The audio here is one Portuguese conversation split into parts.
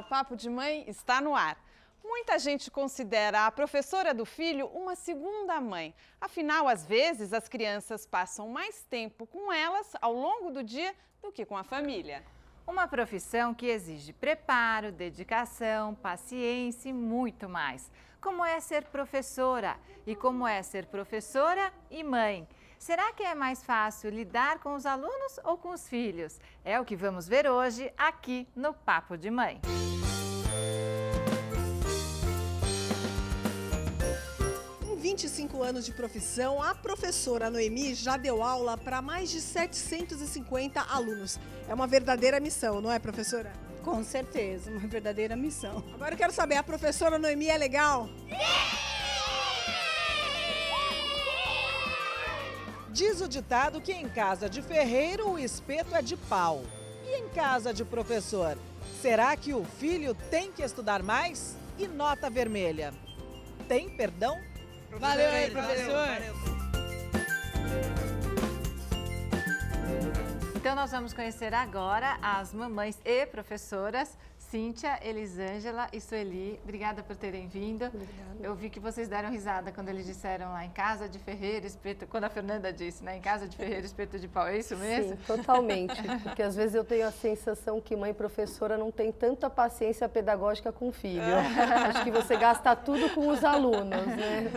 o Papo de Mãe está no ar. Muita gente considera a professora do filho uma segunda mãe. Afinal, às vezes, as crianças passam mais tempo com elas ao longo do dia do que com a família. Uma profissão que exige preparo, dedicação, paciência e muito mais. Como é ser professora? E como é ser professora e mãe? Será que é mais fácil lidar com os alunos ou com os filhos? É o que vamos ver hoje aqui no Papo de Mãe. Com 25 anos de profissão, a professora Noemi já deu aula para mais de 750 alunos. É uma verdadeira missão, não é, professora? Com certeza, uma verdadeira missão. Agora eu quero saber, a professora Noemi é legal? Diz o ditado que em casa de ferreiro o espeto é de pau. E em casa de professor, será que o filho tem que estudar mais? E nota vermelha? Tem perdão? Valeu aí, professor! Então nós vamos conhecer agora as mamães e professoras, Cíntia, Elisângela e Sueli. Obrigada por terem vindo. Obrigada. Eu vi que vocês deram risada quando eles disseram lá em casa de ferreiro, espeto, quando a Fernanda disse, né? Em casa de ferreiro, espeto de pau, é isso mesmo? Sim, totalmente. Porque às vezes eu tenho a sensação que mãe professora não tem tanta paciência pedagógica com o filho. Acho que você gasta tudo com os alunos, né?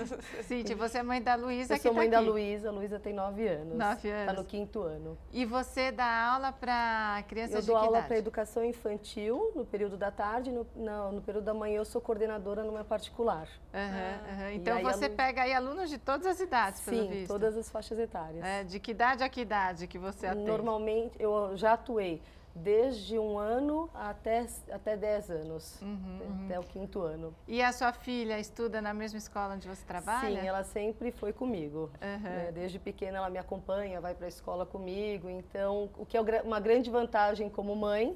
Cíntia, você é mãe da Luísa, Eu sou mãe da Luísa, a Luísa tem 9 anos. 9 anos. Está no 5º ano. E você dá aula para crianças de que Eu dou aula idade? para educação infantil no período da tarde, no período da manhã eu sou coordenadora numa particular. Então você pega aí alunos de todas as idades, pelo visto? Sim, todas as faixas etárias. De que idade a que idade que você atende? Normalmente, eu já atuei desde 1 ano até 10 anos, até o 5º ano. E a sua filha estuda na mesma escola onde você trabalha? Sim, ela sempre foi comigo. Né? Desde pequena ela me acompanha, vai para a escola comigo. Então, o que é uma grande vantagem como mãe,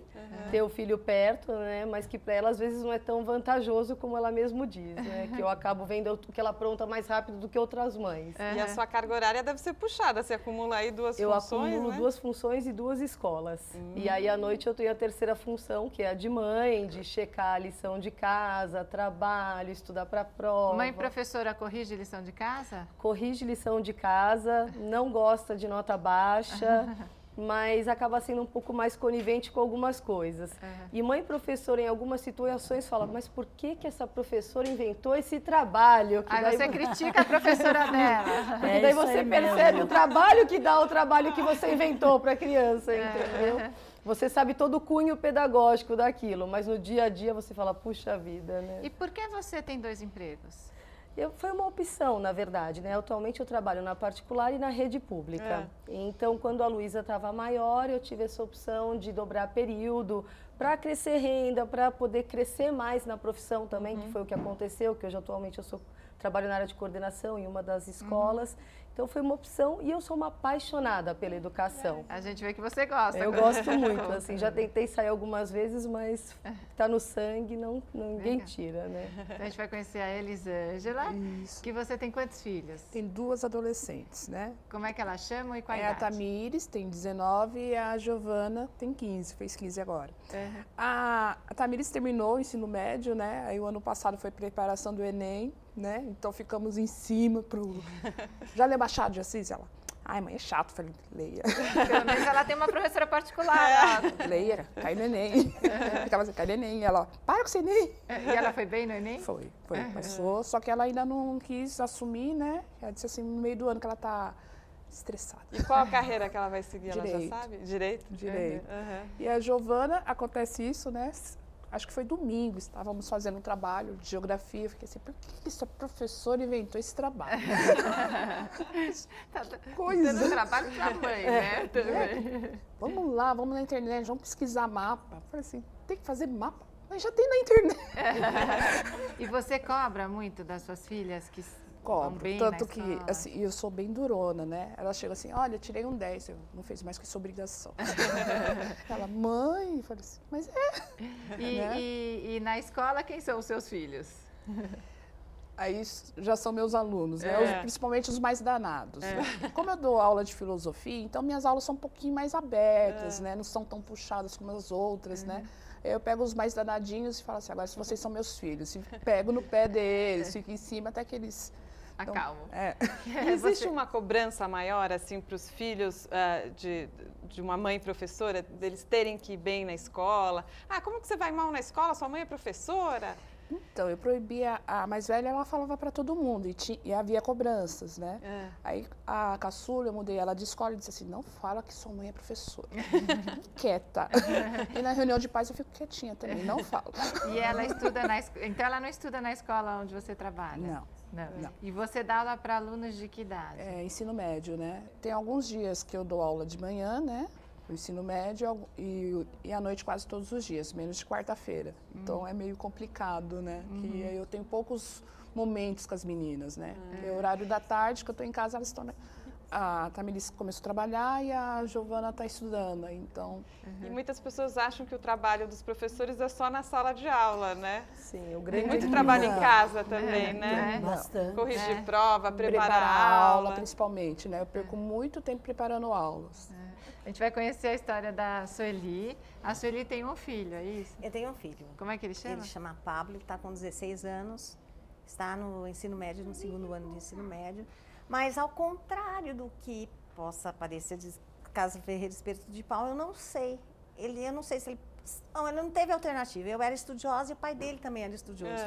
ter o filho perto, né? Mas que para ela às vezes não é tão vantajoso como ela mesmo diz, né? Que eu acabo vendo o que ela apronta mais rápido do que outras mães. E a sua carga horária deve ser puxada, você acumula aí duas funções, Eu acumulo né? 2 funções e 2 escolas. E aí à noite eu tenho a 3ª função, que é a de mãe, de checar a lição de casa, trabalho, estudar para a prova. Mãe professora corrige lição de casa? Corrige lição de casa, não gosta de nota baixa, mas acaba sendo um pouco mais conivente com algumas coisas. E mãe professora, em algumas situações, fala, mas por que essa professora inventou esse trabalho? Que Aí você critica a professora dela. Porque daí você percebe o trabalho que dá, o trabalho que você inventou para a criança, entendeu? Você sabe todo o cunho pedagógico daquilo, mas no dia a dia você fala, puxa vida, né? E por que você tem 2 empregos? Foi uma opção, na verdade, né? Atualmente eu trabalho na particular e na rede pública. Então, quando a Luísa estava maior, eu tive essa opção de dobrar período para crescer renda, para poder crescer mais na profissão também, que foi o que aconteceu, que hoje atualmente eu trabalho na área de coordenação em uma das escolas. Então foi uma opção e eu sou uma apaixonada pela educação. A gente vê que você gosta. Eu gosto muito, assim, já tentei sair algumas vezes, mas está no sangue, ninguém tira, né? Então a gente vai conhecer a Elisângela, que você tem quantos filhos? Tem 2 adolescentes, né? Como é que elas chamam e qual A idade? Tamires tem 19 e a Giovana tem 15, fez 15 agora. A Tamires terminou o ensino médio, né? Aí o ano passado foi preparação do Enem, né? Então ficamos em cima Já leu Machado de Assis? Ela, ai mãe, é chato. Falei, leia. Pelo menos ela tem uma professora particular. Leia, cai no Enem. Ficava assim, cai no Enem. Ela, para com esse Enem. E ela foi bem no Enem? Foi. Passou, só que ela ainda não quis assumir, né? Ela disse assim, no meio do ano que ela tá estressada. E qual a carreira que ela vai seguir? Direito. Ela já sabe? Direito? E a Giovana, acontece isso, né? Acho que foi domingo, estávamos fazendo um trabalho de geografia. Eu fiquei assim, por que essa professora inventou esse trabalho? Dando trabalho para a mãe, né? Vamos lá, vamos na internet, vamos pesquisar mapa. Eu falei assim, tem que fazer mapa? Mas já tem na internet. E você cobra muito das suas filhas que Cobro, bem tanto que assim, eu sou bem durona, né? Ela chega assim, olha, eu tirei um 10, eu não fez mais que sua obrigação. Ela, mãe, eu falei assim, mas é. E na escola, quem são os seus filhos? aí já são meus alunos, né? Principalmente os mais danados. Né? Como eu dou aula de filosofia, então minhas aulas são um pouquinho mais abertas, né? Não são tão puxadas como as outras, né? Eu pego os mais danadinhos e falo assim, agora se vocês são meus filhos, e pego no pé deles, fico em cima até que eles... Acalmo. Existe uma cobrança maior, assim, para os filhos de uma mãe professora, deles terem que ir bem na escola? Ah, como que você vai mal na escola? Sua mãe é professora? Então, eu proibia, a mais velha, ela falava para todo mundo, e havia cobranças, né? Aí, a caçula, eu mudei ela de escola e disse assim, não fala que sua mãe é professora. Quieta. E na reunião de pais eu fico quietinha também, não falo. E ela estuda então ela não estuda na escola onde você trabalha? Não. E você dá aula para alunos de que idade? Ensino médio, né? Tem alguns dias que eu dou aula de manhã, né? O ensino médio e à noite quase todos os dias, menos de quarta-feira. Então é meio complicado, né? Que eu tenho poucos momentos com as meninas, né? É o horário da tarde que eu estou em casa, elas estão... A Tamiris começou a trabalhar e a Giovana está estudando, então... E muitas pessoas acham que o trabalho dos professores é só na sala de aula, né? Sim, o grande... Tem muito trabalho em casa também, né? Bastante. Corrigir prova, preparar a aula. Principalmente, né? Eu perco muito tempo preparando aulas. A gente vai conhecer a história da Sueli. A Sueli tem um filho, é isso? Eu tenho um filho. Como é que ele chama? Ele chama Pablo, ele está com 16 anos, está no ensino médio, no segundo ano de ensino médio. Mas ao contrário do que possa parecer de Casa Ferreira Espeto de Pau, eu não sei. Eu não sei se ele... Não, ele não teve alternativa. Eu era estudiosa e o pai dele também era estudioso.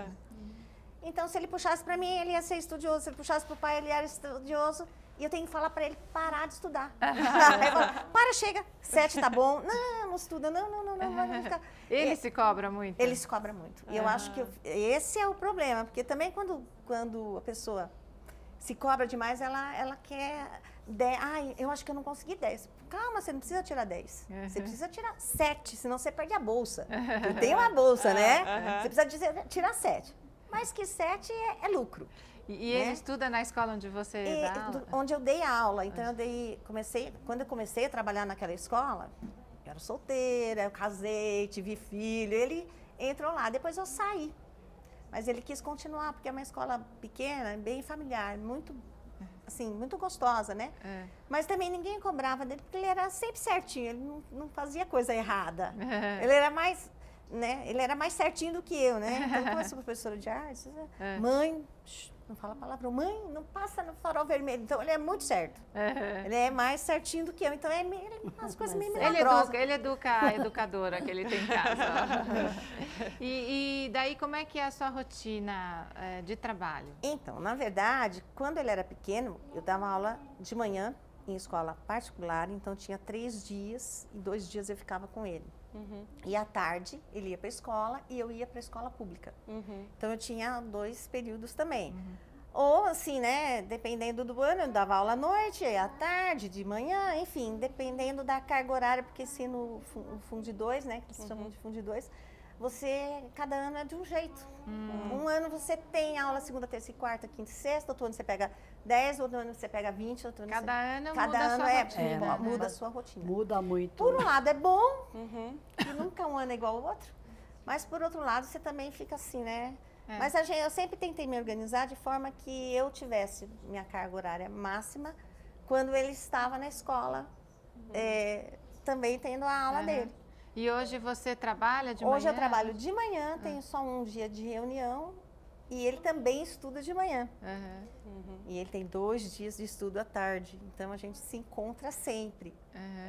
Então, se ele puxasse para mim, ele ia ser estudioso. Se ele puxasse para o pai, ele era estudioso. E eu tenho que falar para ele parar de estudar. Aí falo, para, chega, 7 tá bom. Não estuda, não, vai ficar. Ele se cobra muito? Ele se cobra muito. E eu acho que esse é o problema, porque também quando a pessoa se cobra demais, ela quer... eu acho que eu não consegui 10. Calma, você não precisa tirar 10. Você precisa tirar 7, senão você perde a bolsa. Eu tenho uma bolsa, né? Você precisa tirar 7. Mas que 7 é lucro. E ele estuda na escola onde você dá aula? Onde eu dei aula. Então, quando eu comecei a trabalhar naquela escola, eu era solteira, eu casei, tive filho. Ele entrou lá, depois eu saí. Mas ele quis continuar, porque é uma escola pequena, bem familiar, muito, assim, muito gostosa, né? Mas também ninguém cobrava dele, porque ele era sempre certinho, ele não fazia coisa errada. Ele era mais, né? Ele era mais certinho do que eu, né? Então, como eu sou professora de artes, mãe, não fala palavrão, mãe, não passa no farol vermelho. Então, ele é muito certo. Ele é mais certinho do que eu. Então, as coisas meio milagrosas. Ele educa a educadora que ele tem em casa. E daí, como é que é a sua rotina de trabalho? Então, na verdade, quando ele era pequeno, eu dava aula de manhã em escola particular. Então, tinha 3 dias e 2 dias eu ficava com ele. E à tarde, ele ia para a escola e eu ia para a escola pública. Então, eu tinha 2 períodos também. Ou assim, né, dependendo do ano, eu dava aula à noite, à tarde, de manhã, enfim, dependendo da carga horária, porque se no Fundi 2, né, que eles chamam de Fundi 2, cada ano é de um jeito. Um ano você tem aula segunda, terça e quarta, quinta e sexta, outro ano você pega 10, outro ano você pega 20, outro ano Cada ano muda a sua rotina. Muda muito. Por um lado é bom, que nunca um ano é igual ao outro, mas por outro lado você também fica assim, né? Mas eu sempre tentei me organizar de forma que eu tivesse minha carga horária máxima quando ele estava na escola, também tendo a aula dele. E hoje você trabalha de manhã? Hoje eu trabalho de manhã, tenho só um dia de reunião e ele também estuda de manhã. E ele tem 2 dias de estudo à tarde, então a gente se encontra sempre.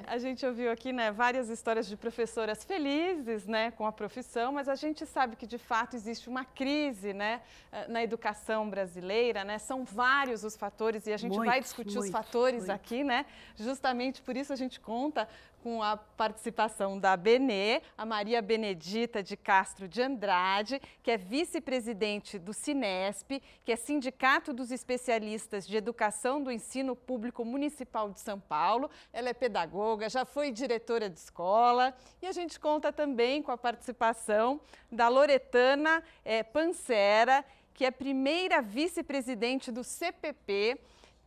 A gente ouviu aqui, né, várias histórias de professoras felizes, né, com a profissão, mas a gente sabe que de fato existe uma crise, né, na educação brasileira, né? São vários os fatores e a gente vai discutir os fatores aqui, né? Justamente por isso a gente conta com a participação da Benê, a Maria Benedita de Castro de Andrade, que é vice-presidente do Cinesp, que é Sindicato dos Especialistas de Educação do Ensino Público Municipal de São Paulo. Ela é pedagoga, já foi diretora de escola. E a gente conta também com a participação da Loretana Pancera, que é primeira vice-presidente do CPP,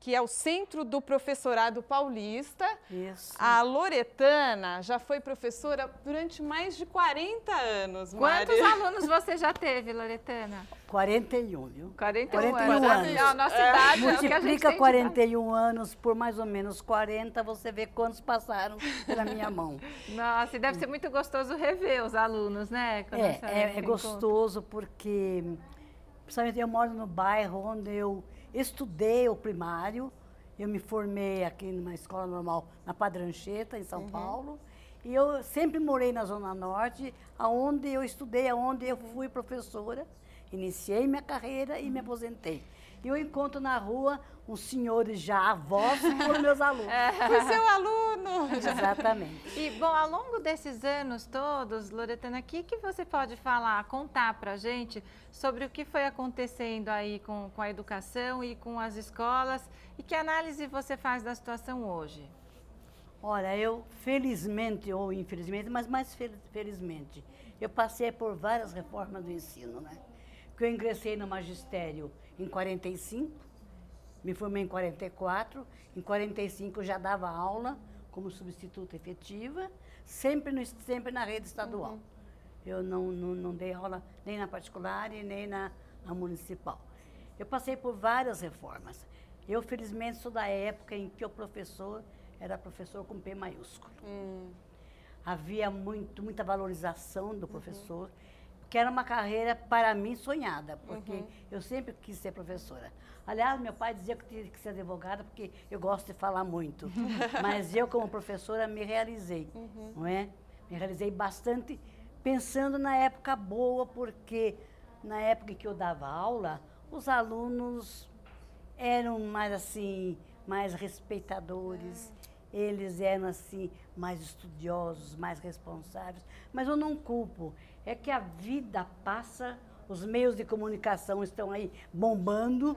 que é o Centro do Professorado Paulista. Isso. A Loretana já foi professora durante mais de 40 anos, Mari. Quantos alunos você já teve, Loretana? 41, viu? 41 anos. A nossa idade Multiplica 41 anos por mais ou menos 40, você vê quantos passaram pela minha mão. Nossa, e deve ser muito gostoso rever os alunos, né? É gostoso porque, principalmente eu moro no bairro onde eu estudei o primário, eu me formei aqui numa escola normal na Padrancheta, em São Paulo, e eu sempre morei na Zona Norte, onde eu estudei, onde eu fui professora, iniciei minha carreira e me aposentei. E eu encontro na rua uns senhores já avós que foram meus alunos. Foi seu aluno! Exatamente. E, bom, ao longo desses anos todos, Loretana, o que você pode falar, contar pra gente sobre o que foi acontecendo aí com a educação e com as escolas e que análise você faz da situação hoje? Olha, eu felizmente ou infelizmente, mas mais felizmente, eu passei por várias reformas do ensino, né? Porque eu ingressei no magistério em 45, me formei em 44, em 45 eu já dava aula como substituta efetiva, sempre na rede estadual. Eu não dei aula nem na particular e nem na municipal. Eu passei por várias reformas. Eu, felizmente, sou da época em que o professor era professor com P maiúsculo. Havia muita valorização do professor, que era uma carreira, para mim, sonhada, porque eu sempre quis ser professora. Aliás, meu pai dizia que eu tinha que ser advogada, porque eu gosto de falar muito. Mas eu, como professora, me realizei, não é? Me realizei bastante, pensando na época boa, porque na época em que eu dava aula, os alunos eram mais respeitadores, eles eram, assim, mais estudiosos, mais responsáveis. Mas eu não culpo. É que a vida passa, os meios de comunicação estão aí bombando,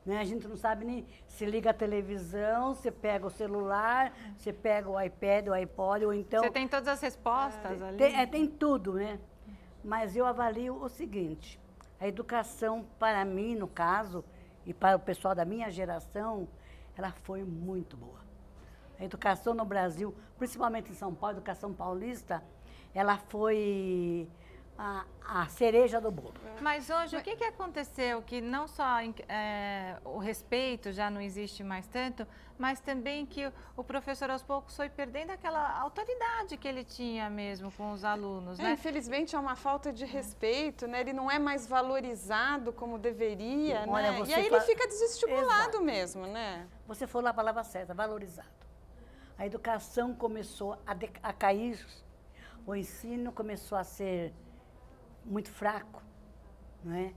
né? A gente não sabe nem se liga a televisão, se pega o celular, se pega o iPad, o iPod, ou então... Você tem todas as respostas ali? Tem tudo, né? Mas eu avalio o seguinte, a educação, para mim, no caso, e para o pessoal da minha geração, ela foi muito boa. A educação no Brasil, principalmente em São Paulo, a educação paulista, ela foi a cereja do bolo. Mas hoje, o que aconteceu? Que não só o respeito já não existe mais tanto, mas também que o professor aos poucos foi perdendo aquela autoridade que ele tinha mesmo com os alunos, né? Infelizmente é uma falta de respeito, né? Ele não é mais valorizado como deveria, Olha, né? E aí ele fica desestimulado mesmo, né? Você falou a palavra certa, valorizado. A educação começou a cair, o ensino começou a ser muito fraco, não é?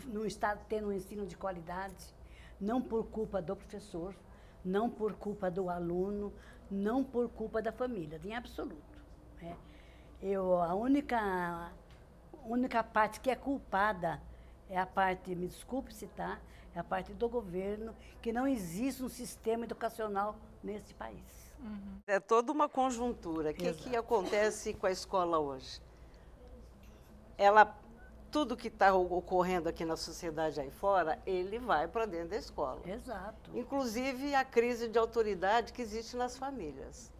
Não está tendo um ensino de qualidade, não por culpa do professor, não por culpa do aluno, não por culpa da família, em absoluto. Né? A única parte que é culpada é a parte, me desculpe citar, é a parte do governo, que não existe um sistema educacional nesse país. É toda uma conjuntura. O que acontece com a escola hoje? Tudo que está ocorrendo aqui na sociedade aí fora, ele vai para dentro da escola. Exato. Inclusive a crise de autoridade que existe nas famílias.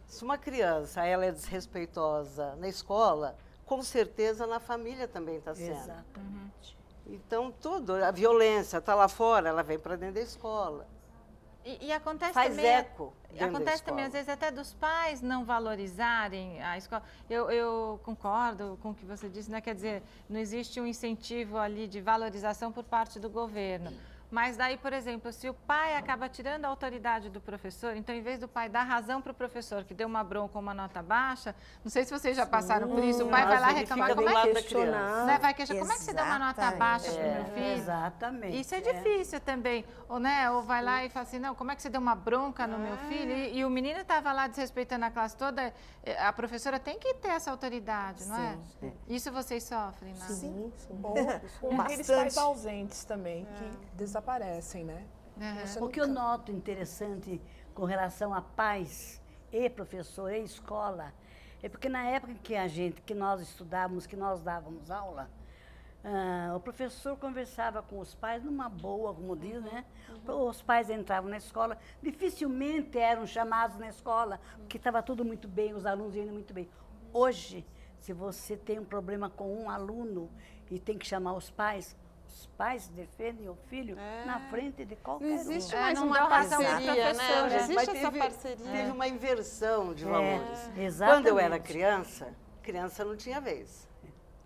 Se uma criança ela é desrespeitosa na escola, com certeza na família também está sendo. Exatamente. Então, a violência está lá fora, ela vem para dentro da escola. E acontece Faz também, eco acontece também, às vezes, até dos pais não valorizarem a escola. Eu concordo com o que você disse, né? Quer dizer, não existe um incentivo ali de valorização por parte do governo. Mas daí, por exemplo, se o pai acaba tirando a autoridade do professor, então, em vez do pai dar razão para o professor que deu uma bronca ou uma nota baixa, não sei se vocês já passaram por isso, o pai vai lá reclamar, como é que questionar, vai questionar, como é que você deu uma nota baixa para o meu filho? Exatamente. Isso é difícil também, ou, né, ou vai lá e fala assim, não, como é que você deu uma bronca no meu filho? E o menino estava lá desrespeitando a classe toda, a professora tem que ter essa autoridade, não é? Isso vocês sofrem, não? Sim. Ou aqueles pais ausentes também, que desaparecem, né? O que eu noto interessante com relação a pais e professor e escola é porque na época que nós estudávamos, que nós dávamos aula, o professor conversava com os pais numa boa, como diz, né? Os pais entravam na escola, dificilmente eram chamados na escola, porque estava tudo muito bem, os alunos indo muito bem. Hoje, se você tem um problema com um aluno e tem que chamar os pais defendem o filho na frente de qualquer um. Não existe mais não uma dá razão para parceria, né? professor, Não né? existe essa parceria. Teve uma inversão de valores. Exatamente. Quando eu era criança não tinha vez.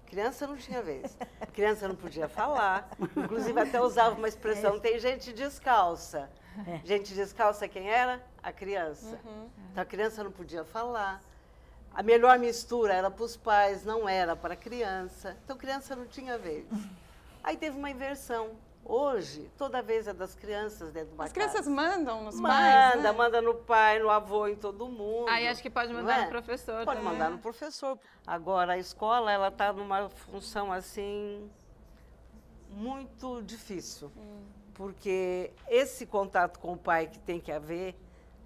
Criança não tinha vez. Criança não podia falar. Inclusive, até usava uma expressão, tem gente descalça. Gente descalça quem era? A criança. Então, a criança não podia falar. A melhor mistura era para os pais, não era para a criança. Então, criança não tinha vez. Aí teve uma inversão. Hoje, toda vez é das crianças dentro de uma casa. As crianças mandam nos pais, né? Manda no pai, no avô, em todo mundo. Aí acho que pode mandar no professor Pode também. mandar no professor. Agora, a escola, ela está numa função, assim, muito difícil. Porque esse contato com o pai que tem que haver,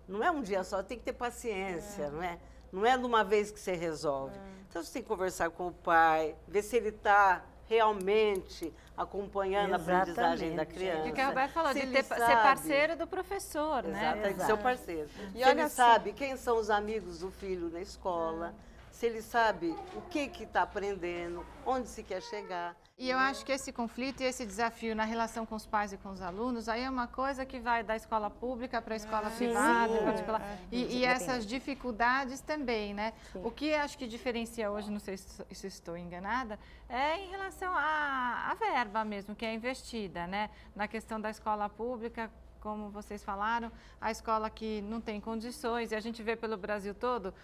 não é um dia só, tem que ter paciência, não é? Não é de uma vez que você resolve. Então, você tem que conversar com o pai, ver se ele está realmente acompanhando a aprendizagem da criança. E o que a Roberta falou, Se de ele ser sabe. parceiro do professor, né? Exato, tem que ser o parceiro. E Se olha ele só. sabe quem são os amigos do filho na escola, se ele sabe o que está aprendendo, onde se quer chegar. E eu acho que esse conflito e esse desafio na relação com os pais e com os alunos, aí é uma coisa que vai da escola pública para a escola privada, particular. E essas dificuldades também, né? O que acho que diferencia hoje, não sei se estou enganada, é em relação à verba mesmo, que é investida, né? Na questão da escola pública, como vocês falaram, a escola que não tem condições, e a gente vê pelo Brasil todo.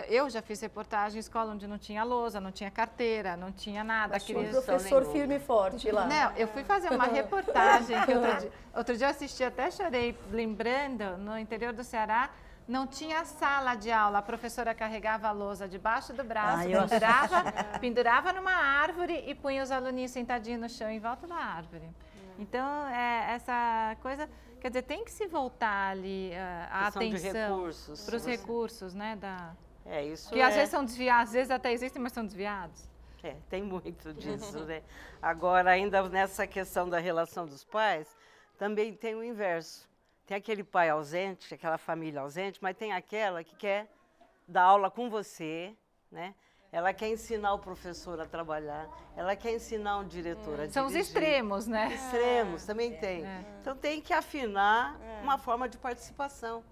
Eu já fiz reportagem em escola onde não tinha lousa, não tinha carteira, não tinha nada. Um professor firme e forte lá. Não, eu fui fazer uma reportagem, que outro dia eu assisti, até chorei, lembrando, no interior do Ceará, não tinha sala de aula, a professora carregava a lousa debaixo do braço, pendurava numa árvore e punha os aluninhos sentadinhos no chão em volta da árvore. Então, essa coisa, quer dizer, tem que se voltar ali a atenção para os recursos, né? Que às vezes são desviados, às vezes até existem, mas são desviados. Tem muito disso, né? Agora, ainda nessa questão da relação dos pais, também tem o inverso. Tem aquele pai ausente, aquela família ausente, mas tem aquela que quer dar aula com você, né? Ela quer ensinar o professor a trabalhar, ela quer ensinar um diretor a dirigir. São os extremos, né? Extremos, também tem. Então tem que afinar uma forma de participação.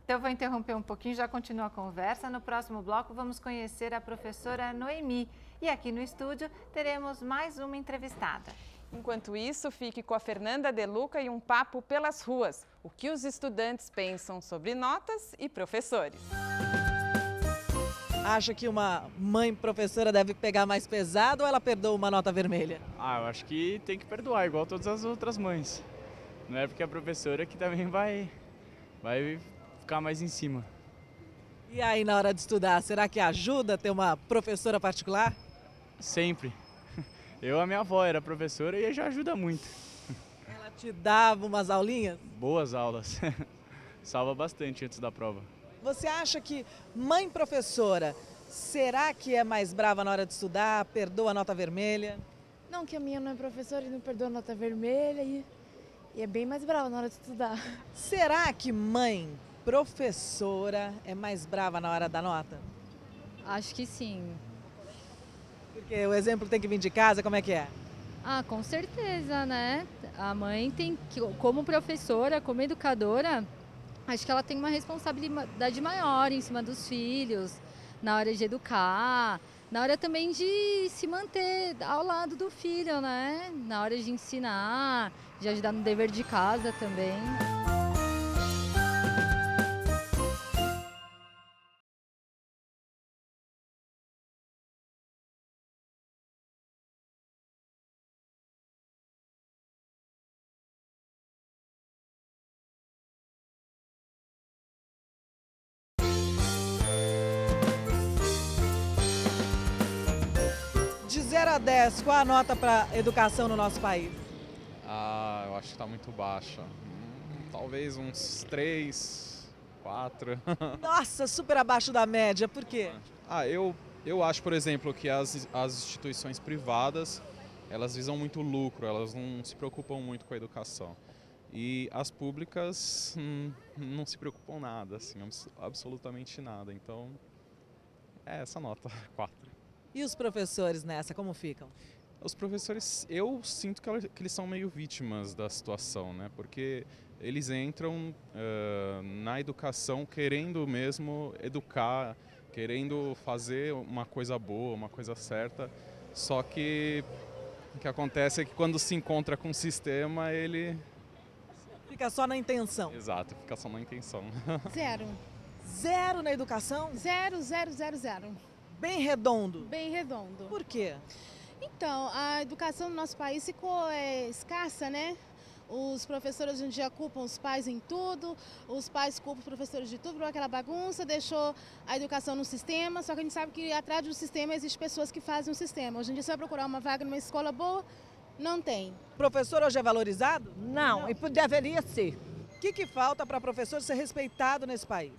Então eu vou interromper um pouquinho, já continua a conversa. No próximo bloco vamos conhecer a professora Noemi. E aqui no estúdio teremos mais uma entrevistada. Enquanto isso, fique com a Fernanda De Luca e um papo pelas ruas. O que os estudantes pensam sobre notas e professores. Acha que uma mãe professora deve pegar mais pesado ou ela perdoa uma nota vermelha? Eu acho que tem que perdoar, igual todas as outras mães. Não é porque a professora que também vai ficar mais em cima. E aí, na hora de estudar, será que ajuda ter uma professora particular? Sempre. A minha avó era professora e já ajuda muito. Ela te dava umas aulinhas? Boas aulas. Salva bastante antes da prova. Você acha que mãe professora, será que é mais brava na hora de estudar, perdoa a nota vermelha? Não, que a minha não é professora e não perdoa a nota vermelha e é bem mais brava na hora de estudar. Será que mãe professora é mais brava na hora da nota? Acho que sim. Porque o exemplo tem que vir de casa, como é que é? Com certeza, né? A mãe tem que, como professora, como educadora, acho que ela tem uma responsabilidade maior em cima dos filhos, na hora de educar, na hora também de se manter ao lado do filho, né? Na hora de ensinar, de ajudar no dever de casa também. De 0 a 10, qual a nota para educação no nosso país? Eu acho que está muito baixa. Talvez uns 3, 4. Nossa, super abaixo da média, por quê? Eu acho, por exemplo, que as instituições privadas elas visam muito lucro, elas não se preocupam muito com a educação. E as públicas não se preocupam nada, assim, absolutamente nada. Então, é essa nota, 4. E os professores nessa, como ficam? Os professores, eu sinto que eles são meio vítimas da situação, né? Porque eles entram na educação querendo mesmo educar, querendo fazer uma coisa boa, uma coisa certa, só que o que acontece é que quando se encontra com o sistema, ele... Fica só na intenção. Exato, fica só na intenção. 0. 0 na educação? 0, 0, 0, 0. Bem redondo? Bem redondo. Por quê? Então, a educação no nosso país ficou escassa, né? Os professores hoje em dia culpam os pais em tudo, os pais culpam os professores de tudo, por aquela bagunça, deixou a educação no sistema, só que a gente sabe que atrás do sistema existem pessoas que fazem o sistema. Hoje em dia você vai procurar uma vaga numa escola boa, não tem. O professor hoje é valorizado? Não, e deveria ser. O que falta para professor ser respeitado nesse país?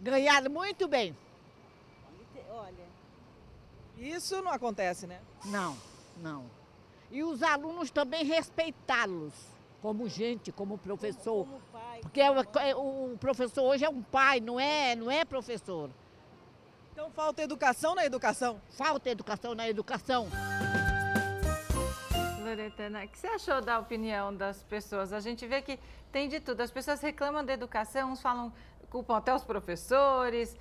Ganhar muito bem. Olha, isso não acontece, né? Não, não. E os alunos também respeitá-los como gente, como professor. Como pai. Porque o professor hoje é um pai, não é professor. Então falta educação na educação? Falta educação na educação. Loretana, o que você achou da opinião das pessoas? A gente vê que tem de tudo. As pessoas reclamam da educação, uns falam, culpam até os professores,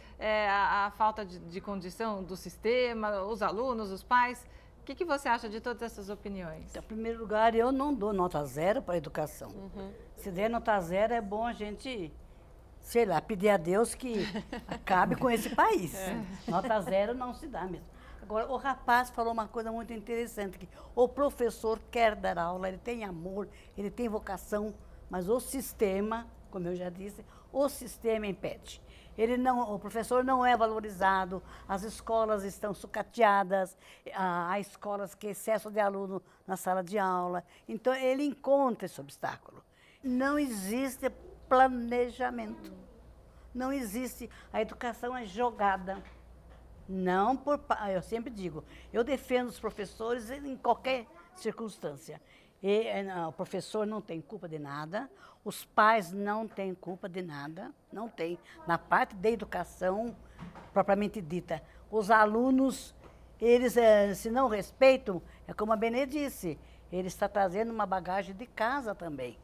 a falta de condição do sistema, os alunos, os pais. O que você acha de todas essas opiniões? Em primeiro lugar, eu não dou nota 0 para a educação. Se der nota 0, é bom a gente, sei lá, pedir a Deus que acabe com esse país. Nota 0 não se dá mesmo. Agora, o rapaz falou uma coisa muito interessante, que o professor quer dar aula, ele tem amor, ele tem vocação, mas o sistema, como eu já disse, o sistema impede. O professor não é valorizado, as escolas estão sucateadas, há escolas que excesso de aluno na sala de aula. Então, ele encontra esse obstáculo. Não existe planejamento. Não existe. A educação é jogada. Não por... Eu sempre digo, eu defendo os professores em qualquer circunstância. O professor não tem culpa de nada, os pais não têm culpa de nada, não tem. Na parte da educação, propriamente dita, os alunos, eles, se não respeitam, é como a Benê disse, ele está trazendo uma bagagem de casa também.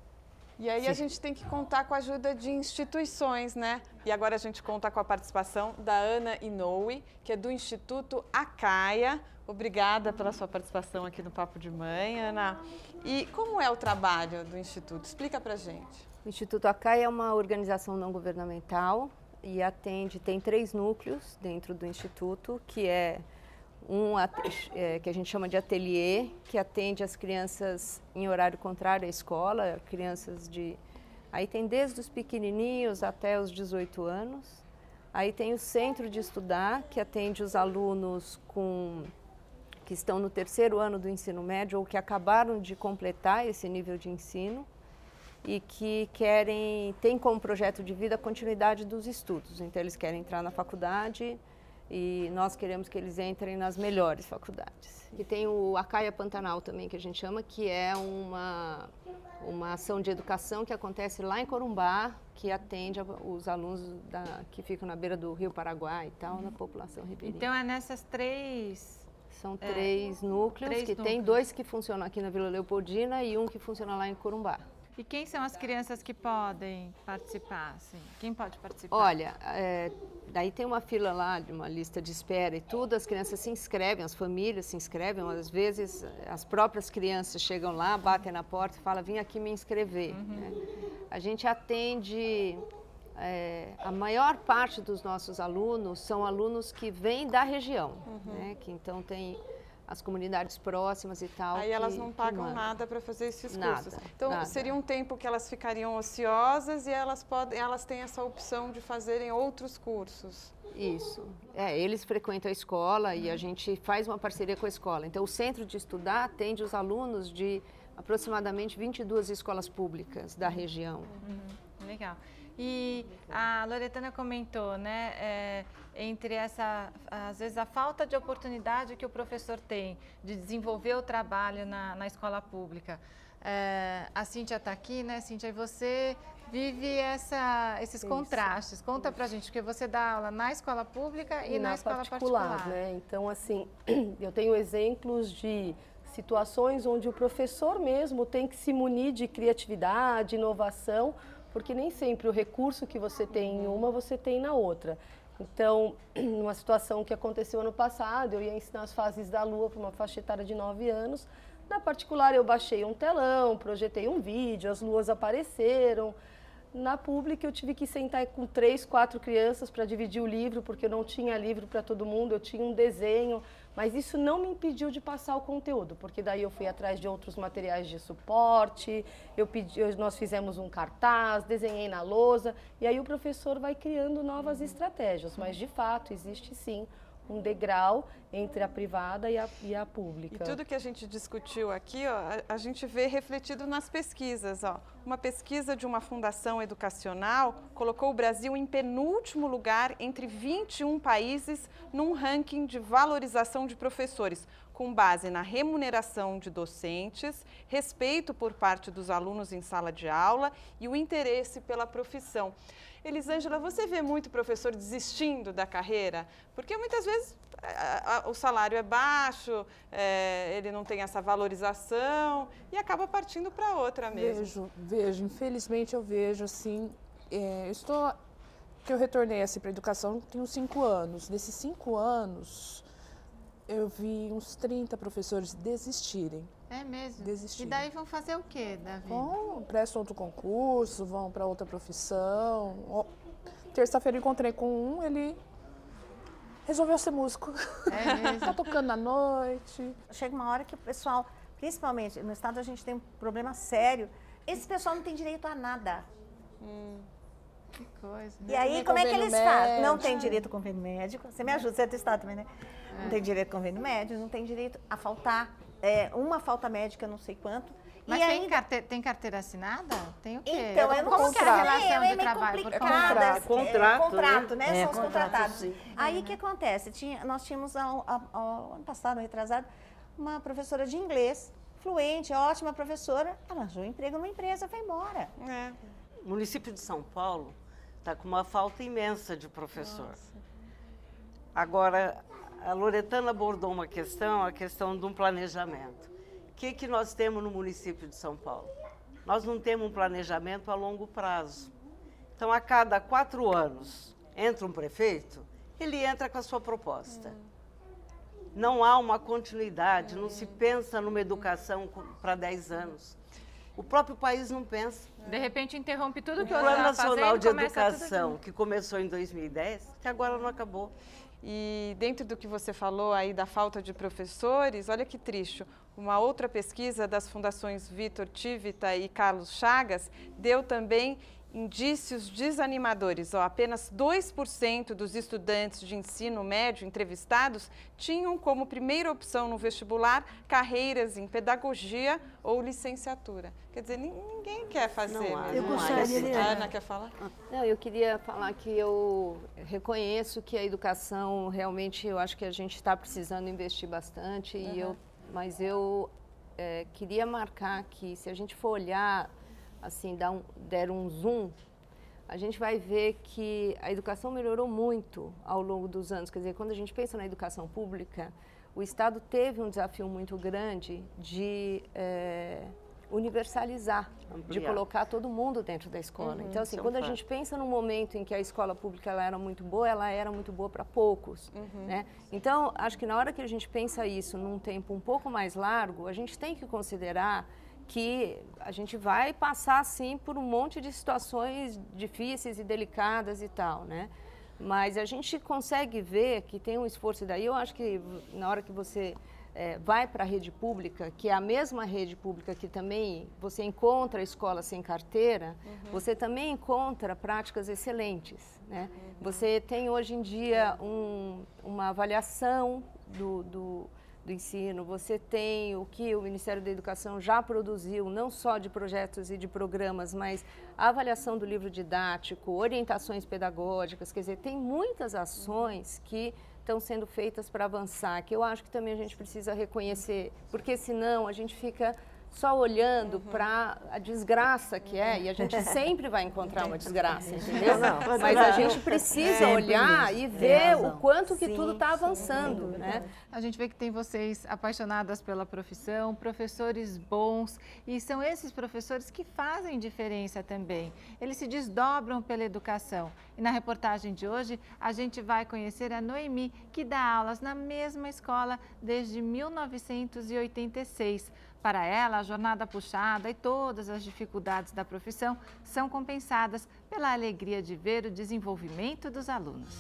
E aí a gente tem que contar com a ajuda de instituições, né? E agora a gente conta com a participação da Ana Inoue, que é do Instituto Acaia. Obrigada pela sua participação aqui no Papo de Mãe, Ana. E como é o trabalho do Instituto? Explica pra gente. O Instituto Acaia é uma organização não governamental e tem 3 núcleos dentro do Instituto, que é que a gente chama de ateliê, que atende as crianças em horário contrário à escola, Aí tem desde os pequenininhos até os 18 anos. Aí tem o Centro de Estudar, que atende os alunos que estão no 3º ano do ensino médio ou que acabaram de completar esse nível de ensino e que têm como projeto de vida a continuidade dos estudos. Então, eles querem entrar na faculdade e nós queremos que eles entrem nas melhores faculdades. E tem o Acaia Pantanal também, que a gente chama, que é uma ação de educação que acontece lá em Corumbá, que atende os alunos que ficam na beira do Rio Paraguai e tal, na população ribeirinha. Então, é nessas 3... São 3 núcleos, tem 2 que funcionam aqui na Vila Leopoldina e um que funciona lá em Corumbá. E quem são as crianças que podem participar? Assim? Quem pode participar? Olha, daí tem uma fila lá, de uma lista de espera e tudo, as crianças se inscrevem, as famílias se inscrevem, às vezes as próprias crianças chegam lá, batem na porta e falam, vim aqui me inscrever. Né? A gente atende... a maior parte dos nossos alunos são alunos que vêm da região, né? Que então tem as comunidades próximas e tal. Aí elas não pagam nada para fazer esses cursos. Então nada. Seria um tempo que elas ficariam ociosas e elas têm essa opção de fazerem outros cursos. Isso. Eles frequentam a escola e a gente faz uma parceria com a escola. Então o Centro de Estudar atende os alunos de aproximadamente 22 escolas públicas da região. Legal. E a Loretana comentou, né, entre às vezes, a falta de oportunidade que o professor tem de desenvolver o trabalho na escola pública. A Cíntia está aqui, né, Cíntia? E você vive esses contrastes. Conta pra gente, porque você dá aula na escola pública e na escola particular. Né? Então, assim, eu tenho exemplos de situações onde o professor mesmo tem que se munir de criatividade, inovação, porque nem sempre o recurso que você tem em uma, você tem na outra. Então, numa situação que aconteceu ano passado, eu ia ensinar as fases da Lua para uma faixa etária de 9 anos. Na particular, eu baixei um telão, projetei um vídeo, as luas apareceram. Na pública, eu tive que sentar com 3, 4 crianças para dividir o livro, porque eu não tinha livro para todo mundo, eu tinha um desenho. Mas isso não me impediu de passar o conteúdo, porque daí eu fui atrás de outros materiais de suporte, nós fizemos um cartaz, desenhei na lousa, e aí o professor vai criando novas estratégias. Mas, de fato, existe sim um degrau entre a privada e a pública. E tudo que a gente discutiu aqui, ó, a gente vê refletido nas pesquisas. Ó. Uma pesquisa de uma fundação educacional colocou o Brasil em penúltimo lugar entre 21 países num ranking de valorização de professores, com base na remuneração de docentes, respeito por parte dos alunos em sala de aula e o interesse pela profissão. Elisângela, você vê muito professor desistindo da carreira? Porque muitas vezes o salário é baixo, ele não tem essa valorização e acaba partindo para outra mesmo. Vejo. Infelizmente eu vejo, assim, que eu retornei assim, para a educação tem uns 5 anos. Nesses 5 anos, eu vi uns 30 professores desistirem. É mesmo? Desistirem. E daí vão fazer o quê, Davi? Prestam outro concurso, vão para outra profissão. Terça-feira eu encontrei com um, ele resolveu ser músico. É mesmo? Tá tocando à noite. Chega uma hora que o pessoal, principalmente no estado, a gente tem um problema sério. Esse pessoal não tem direito a nada. Que coisa. E aí, como é que eles fazem? Não tem direito a convênio médico. Você me ajuda, você é do estado também, né? Não tem direito a convênio médico, não tem direito a faltar uma falta médica, não sei quanto. Mas e tem carteira assinada? Tem o quê? Então, eu não Como que é a relação de meio trabalho? Contrato, né? São os contratados. Sim. Aí, o que acontece? Nós tínhamos, ano passado, retrasado, uma professora de inglês, fluente, ótima professora, ela arranjou emprego numa empresa, foi embora. O município de São Paulo está com uma falta imensa de professor. Agora, a Loretana abordou uma questão, a questão de um planejamento. O que nós temos no município de São Paulo? Nós não temos um planejamento a longo prazo. Então, a cada 4 anos, entra um prefeito, ele entra com a sua proposta. Não há uma continuidade, não se pensa numa educação para 10 anos. O próprio país não pensa. De repente, interrompe tudo que o o Plano Nacional de Educação, que começou em 2010, que agora não acabou. E dentro do que você falou aí da falta de professores, olha que triste. Uma outra pesquisa das fundações Vitor Tivita e Carlos Chagas deu também indícios desanimadores. Apenas 2% dos estudantes de ensino médio entrevistados tinham como primeira opção no vestibular carreiras em pedagogia ou licenciatura. Quer dizer, ninguém quer fazer. Eu gostaria de... A Ana quer falar? Não, eu queria falar que eu reconheço que a educação, realmente, eu acho que a gente está precisando investir bastante, mas eu queria marcar que, se a gente for olhar, assim, der um zoom, a gente vai ver que a educação melhorou muito ao longo dos anos. Quer dizer, quando a gente pensa na educação pública, o Estado teve um desafio muito grande de universalizar, de colocar todo mundo dentro da escola. Então, assim, quando a gente pensa no momento em que a escola pública ela era muito boa para poucos, né? Então, acho que na hora que a gente pensa isso num tempo um pouco mais largo, a gente tem que considerar que a gente vai passar, sim, por um monte de situações difíceis e delicadas e tal, né? Mas a gente consegue ver que tem um esforço, e daí eu acho que na hora que você vai para a rede pública, que é a mesma rede pública que também você encontra escola sem carteira, você também encontra práticas excelentes, né? Você tem hoje em dia uma avaliação do ensino, você tem o que o Ministério da Educação já produziu, não só de projetos e de programas, mas a avaliação do livro didático, orientações pedagógicas, quer dizer, tem muitas ações que estão sendo feitas para avançar, que eu acho que também a gente precisa reconhecer, porque senão a gente fica só olhando para a desgraça que é, e a gente sempre vai encontrar uma desgraça, entendeu? Mas a gente precisa olhar e ver o quanto que tudo está avançando, né? A gente vê que tem vocês apaixonadas pela profissão, professores bons, e são esses professores que fazem diferença também. Eles se desdobram pela educação. E na reportagem de hoje, a gente vai conhecer a Noemi, que dá aulas na mesma escola desde 1986. Para ela, a jornada puxada e todas as dificuldades da profissão são compensadas pela alegria de ver o desenvolvimento dos alunos.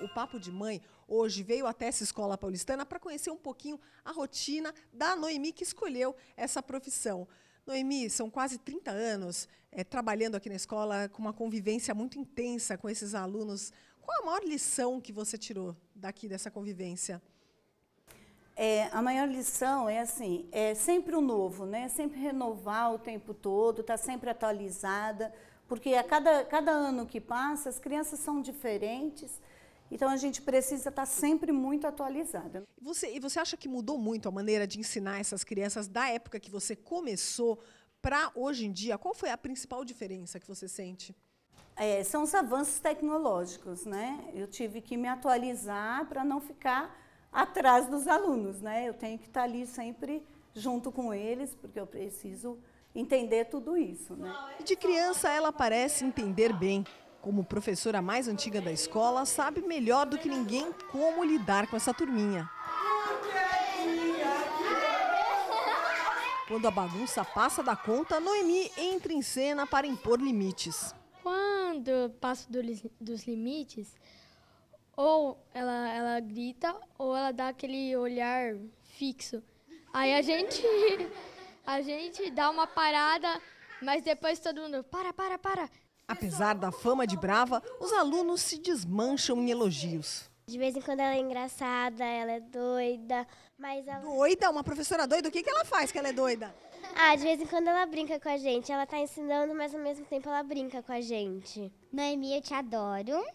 O Papo de Mãe hoje veio até essa escola paulistana para conhecer um pouquinho a rotina da Noemi, que escolheu essa profissão. Noemi, são quase 30 anos trabalhando aqui na escola, com uma convivência muito intensa com esses alunos. Qual a maior lição que você tirou daqui dessa convivência? A maior lição é assim, é sempre o novo, né? Sempre renovar o tempo todo, estar sempre atualizada, porque a cada ano que passa, as crianças são diferentes, então a gente precisa estar sempre muito atualizada. E você acha que mudou muito a maneira de ensinar essas crianças da época que você começou para hoje em dia? Qual foi a principal diferença que você sente? São os avanços tecnológicos, né? Eu tive que me atualizar para não ficar atrás dos alunos, né? Eu tenho que estar ali sempre junto com eles, porque eu preciso entender tudo isso, né? De criança, ela parece entender bem. Como professora mais antiga da escola, sabe melhor do que ninguém como lidar com essa turminha. Quando a bagunça passa da conta, Noemi entra em cena para impor limites. Quando eu passo dos limites, ou ela grita, ou ela dá aquele olhar fixo. Aí a gente dá uma parada, mas depois todo mundo, para. Apesar da fama de brava, os alunos se desmancham em elogios. De vez em quando ela é engraçada, ela é doida, mas ela... Doida? Uma professora doida? O que ela faz que ela é doida? De vez em quando ela brinca com a gente. Ela tá ensinando, mas ao mesmo tempo ela brinca com a gente. Noemi, eu te adoro.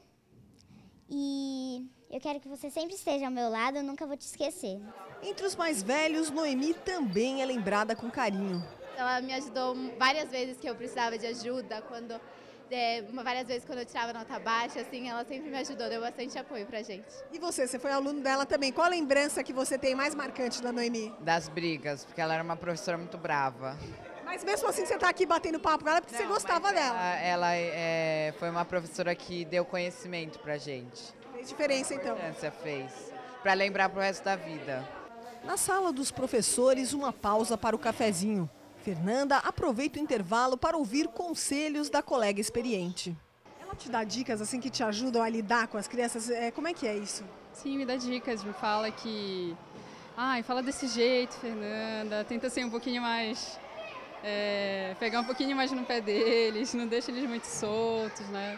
E eu quero que você sempre esteja ao meu lado, eu nunca vou te esquecer. Entre os mais velhos, Noemi também é lembrada com carinho. Ela me ajudou várias vezes que eu precisava de ajuda, várias vezes quando eu tirava nota baixa, assim, ela sempre me ajudou, deu bastante apoio pra gente. E você foi aluno dela também. Qual a lembrança que você tem mais marcante da Noemi? Das brigas, porque ela era uma professora muito brava. Mas mesmo assim você tá aqui batendo papo com ela porque você gostava dela. Ela foi uma professora que deu conhecimento pra gente. Fez diferença então? Fez. Pra lembrar pro resto da vida. Na sala dos professores, uma pausa para o cafezinho. Fernanda aproveita o intervalo para ouvir conselhos da colega experiente. Ela te dá dicas assim que te ajudam a lidar com as crianças? Como é que é isso? Sim, me dá dicas, me fala que... fala desse jeito, Fernanda, tenta ser um pouquinho mais... pegar um pouquinho mais no pé deles, não deixa eles muito soltos, né?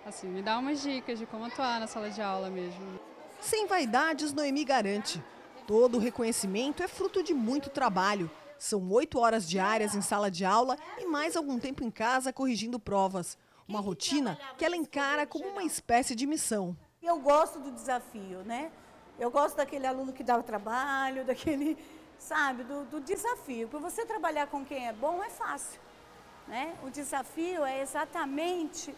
Assim, me dá umas dicas de como atuar na sala de aula mesmo. Sem vaidades, Noemi garante. Todo o reconhecimento é fruto de muito trabalho. São 8 horas diárias em sala de aula e mais algum tempo em casa corrigindo provas. Uma rotina que ela encara como uma espécie de missão. Eu gosto do desafio, né? Eu gosto daquele aluno que dá o trabalho, daquele, sabe, do desafio. Para você trabalhar com quem é bom é fácil, né? O desafio é exatamente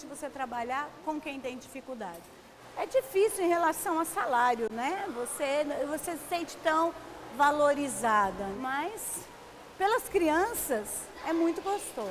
você trabalhar com quem tem dificuldade. É difícil em relação a salário, né? Você se sente tão valorizada, mas pelas crianças é muito gostoso.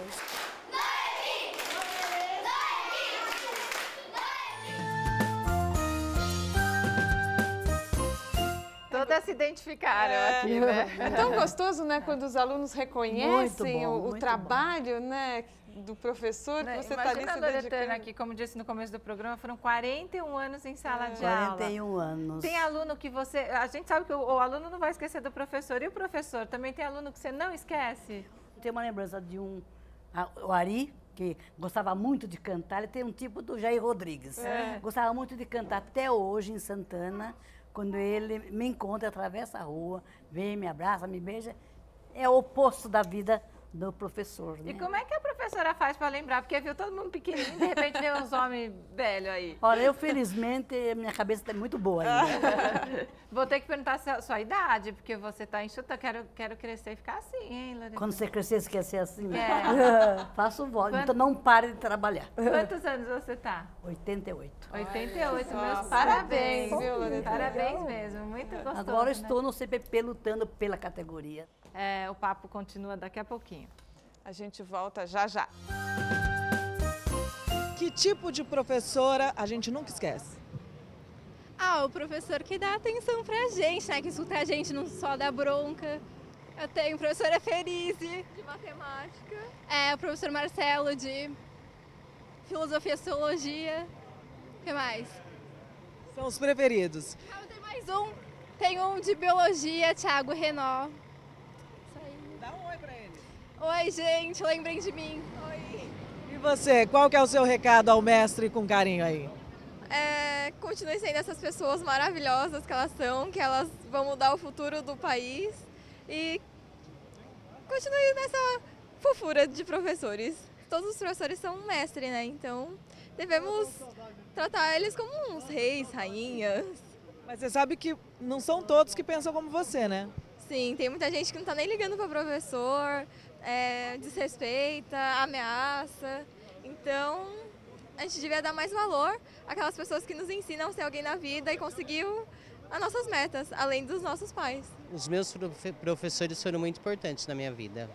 Todas se identificaram aqui, né? É tão gostoso, né, quando os alunos reconhecem o trabalho, né, do professor, que você está ali se dedicando. Aqui, como disse no começo do programa, foram 41 anos em sala de aula. 41 anos. Tem aluno que você... A gente sabe que o aluno não vai esquecer do professor. E o professor? Também tem aluno que você não esquece? Tem uma lembrança de o Ari, que gostava muito de cantar. Ele tem um tipo do Jair Rodrigues. Gostava muito de cantar até hoje em Santana. Quando ele me encontra, atravessa a rua, vem, me abraça, me beija. É o oposto da vida do professor. Né? E como é que a professora faz para lembrar? Porque viu todo mundo pequenininho, de repente vê uns homens velhos aí. Olha, eu felizmente, minha cabeça está muito boa ainda. Vou ter que perguntar a sua idade, porque você está enxuta. Quero crescer e ficar assim, hein, Lorena? Quando você crescer, você quer ser assim? Faço voto, Quanto... então não pare de trabalhar. Quantos anos você tá? 88. 88, Nossa, meus parabéns, viu, Lorena? Parabéns mesmo, muito gostoso. Agora eu né? estou no CPP lutando pela categoria. O papo continua daqui a pouquinho. A gente volta já já. Que tipo de professora a gente nunca esquece? O professor que dá atenção pra gente, né? Que escuta a gente, não só dá bronca. Eu tenho a professora Felize, de matemática. O professor Marcelo, de filosofia e sociologia. O que mais? São os preferidos. Tem mais um. Tem um de biologia, Thiago Renó. Dá um oi pra ele. Oi, gente, lembrem de mim. Oi. E você, qual que é o seu recado ao mestre com carinho aí? Continue sendo essas pessoas maravilhosas que elas são, que elas vão mudar o futuro do país. E continue nessa fofura de professores. Todos os professores são um mestre, né? Então devemos tratar eles como uns reis, rainhas. Mas você sabe que não são todos que pensam como você, né? Sim, tem muita gente que não tá nem ligando para o professor, desrespeita, ameaça. Então, a gente devia dar mais valor àquelas pessoas que nos ensinam a ser alguém na vida e conseguiu as nossas metas, além dos nossos pais. Os meus professores foram muito importantes na minha vida.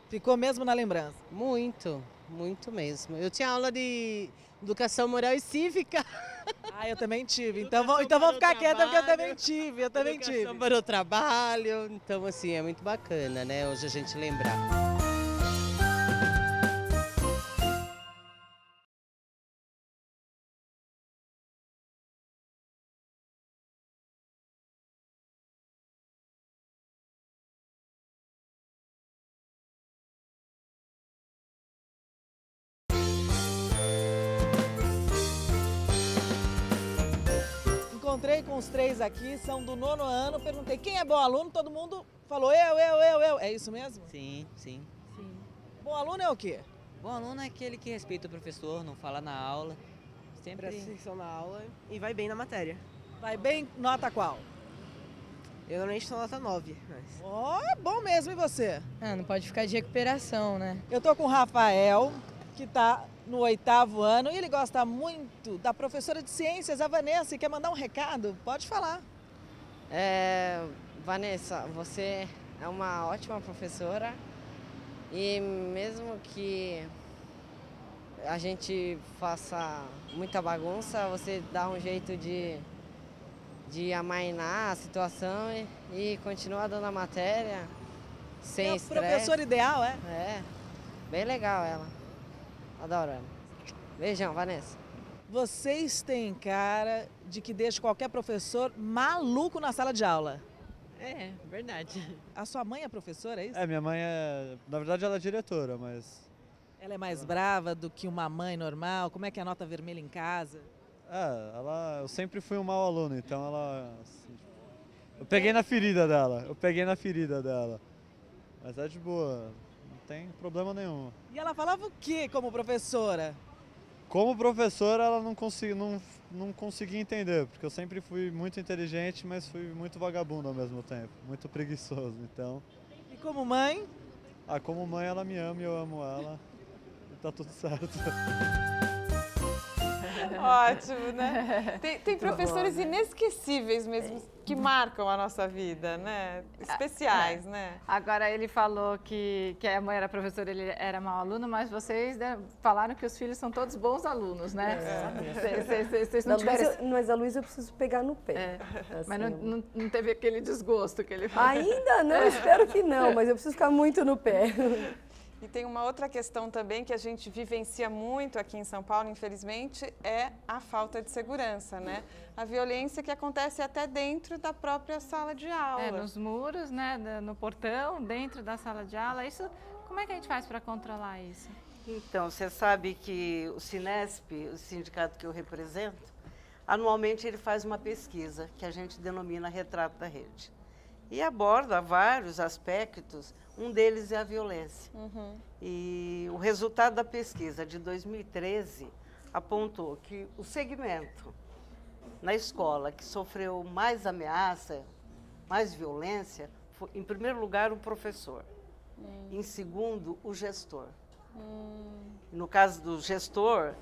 Ficou mesmo na lembrança? Muito, muito mesmo. Eu tinha aula de educação moral e cívica. Eu também tive. Então vamos ficar quieta porque eu também tive. Educação para o trabalho. Então, assim, é muito bacana, né? Hoje a gente lembrar. Encontrei com os três aqui, são do 9º ano, perguntei quem é bom aluno, todo mundo falou eu. É isso mesmo? Sim. Bom aluno é o quê? Bom aluno é aquele que respeita o professor, não fala na aula. Sempre presta atenção na aula e vai bem na matéria. Vai bem, nota qual? Eu normalmente sou nota 9. Mas... É bom mesmo, e você? Não pode ficar de recuperação, né? Eu tô com o Rafael, que tá no 8º ano, e ele gosta muito da professora de ciências, a Vanessa, e quer mandar um recado. Pode falar. Vanessa, você é uma ótima professora e mesmo que a gente faça muita bagunça, você dá um jeito de amainar a situação e continua dando a matéria sem estresse. Professora ideal, é? É, bem legal ela. Adoro ela. Beijão, Vanessa. Vocês têm cara de que deixa qualquer professor maluco na sala de aula. É, verdade. A sua mãe é professora, é isso? Minha mãe na verdade ela é diretora, mas... Ela é mais brava do que uma mãe normal? Como é que é a nota vermelha em casa? Eu sempre fui um mau aluno, então ela... Assim, eu peguei na ferida dela. Mas é de boa, não tem problema nenhum. E ela falava o que como professora? Como professora, ela não conseguia entender, porque eu sempre fui muito inteligente, mas fui muito vagabundo ao mesmo tempo, muito preguiçoso, então... E como mãe? Como mãe ela me ama e eu amo ela, e tá tudo certo. Ótimo, né? Tem professores inesquecíveis mesmo, que marcam a nossa vida, né? Especiais, né? Agora, ele falou que a mãe era professora, ele era mau aluno, mas vocês falaram que os filhos são todos bons alunos, né? Vocês não tiveram... Mas a Luísa eu preciso pegar no pé. Assim. Mas não teve aquele desgosto que ele falou? Ainda não, espero que não, mas eu preciso ficar muito no pé. E tem uma outra questão também que a gente vivencia muito aqui em São Paulo, infelizmente, é a falta de segurança, né? A violência que acontece até dentro da própria sala de aula. Nos muros, né? No portão, dentro da sala de aula. Isso, como é que a gente faz para controlar isso? Então, você sabe que o Sinesp, o sindicato que eu represento, anualmente ele faz uma pesquisa que a gente denomina Retrato da Rede. E aborda vários aspectos, um deles é a violência. E o resultado da pesquisa de 2013 apontou que o segmento na escola que sofreu mais ameaça, mais violência, foi, em primeiro lugar, o professor. Em segundo, o gestor. No caso do gestor,